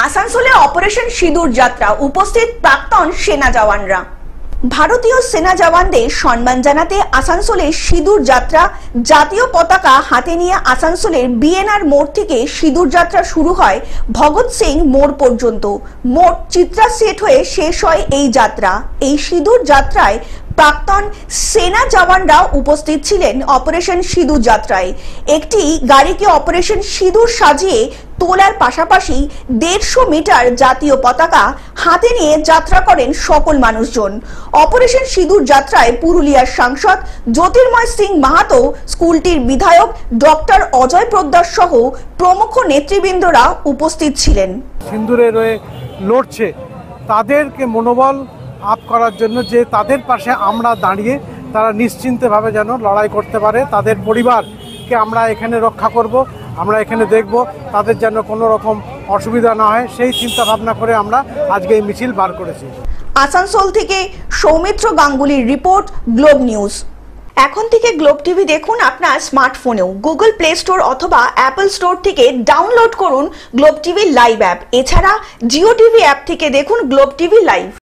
আসানসোলে অপারেশন সিঁদুর যাত্রা, উপস্থিত প্রাক্তন সেনা জওয়ানরা। ভারতীয় সেনা জওয়ানদের সম্মান জানাতে আসানসোলে সিঁদুর যাত্রা, জাতীয় পতাকা হাতে নিয়ে আসানসোলের বিএনআর মোড় থেকে সিঁদুর যাত্রা শুরু হয় ভগৎ সিং মোড় পর্যন্ত। মোট চিত্রা সেট হয়ে শেষ হয় এই যাত্রা। এই সিঁদুর যাত্রায় প্রাক্তন সেনা জওয়ানরা উপস্থিত ছিলেন অপারেশন সিঁদুর যাত্রায়। একটি গাড়িকে অপারেশন সিঁদুর সাজিয়ে তোলার পাশাপাশি 150 মিটার জাতীয় পতাকা হাতে নিয়ে যাত্রা করেন সকল মানুষজন। অপারেশন সিঁদুর যাত্রায় পুরুলিয়ার সাংসদ জ্যোতির্ময় সিং মাহাতো, স্কুলটির বিধায়ক ডক্টর অজয় পোদ্দার সহ প্রমুখ নেতৃবৃন্দরা উপস্থিত ছিলেন। সিঁদুরের হয়ে লড়ছে তাদেরকে মনোবল আপ করার জন্য, যে তাদের পাশে আমরা দাঁড়িয়ে তারা নিশ্চিন্তভাবে যেন লড়াই করতে পারে, তাদের পরিবারকে আমরা এখানে রক্ষা করব, আমরা এখানে দেখব, তাদের যেন কোনো রকম অসুবিধা না হয়, সেই চিন্তা ভাবনা করে আমরা আজকে এই মিছিল বার করেছি। আসানসোল থেকে সৌমিত্র গাঙ্গুলির রিপোর্ট, গ্লোব নিউজ। এখন থেকে গ্লোব টিভি দেখুন আপনার স্মার্টফোনেও। গুগল প্লে স্টোর অথবা অ্যাপল স্টোর থেকে ডাউনলোড করুন গ্লোব টিভি লাইভ অ্যাপ। এছাড়া জিও টিভি অ্যাপ থেকে দেখুন গ্লোব টিভি লাইভ।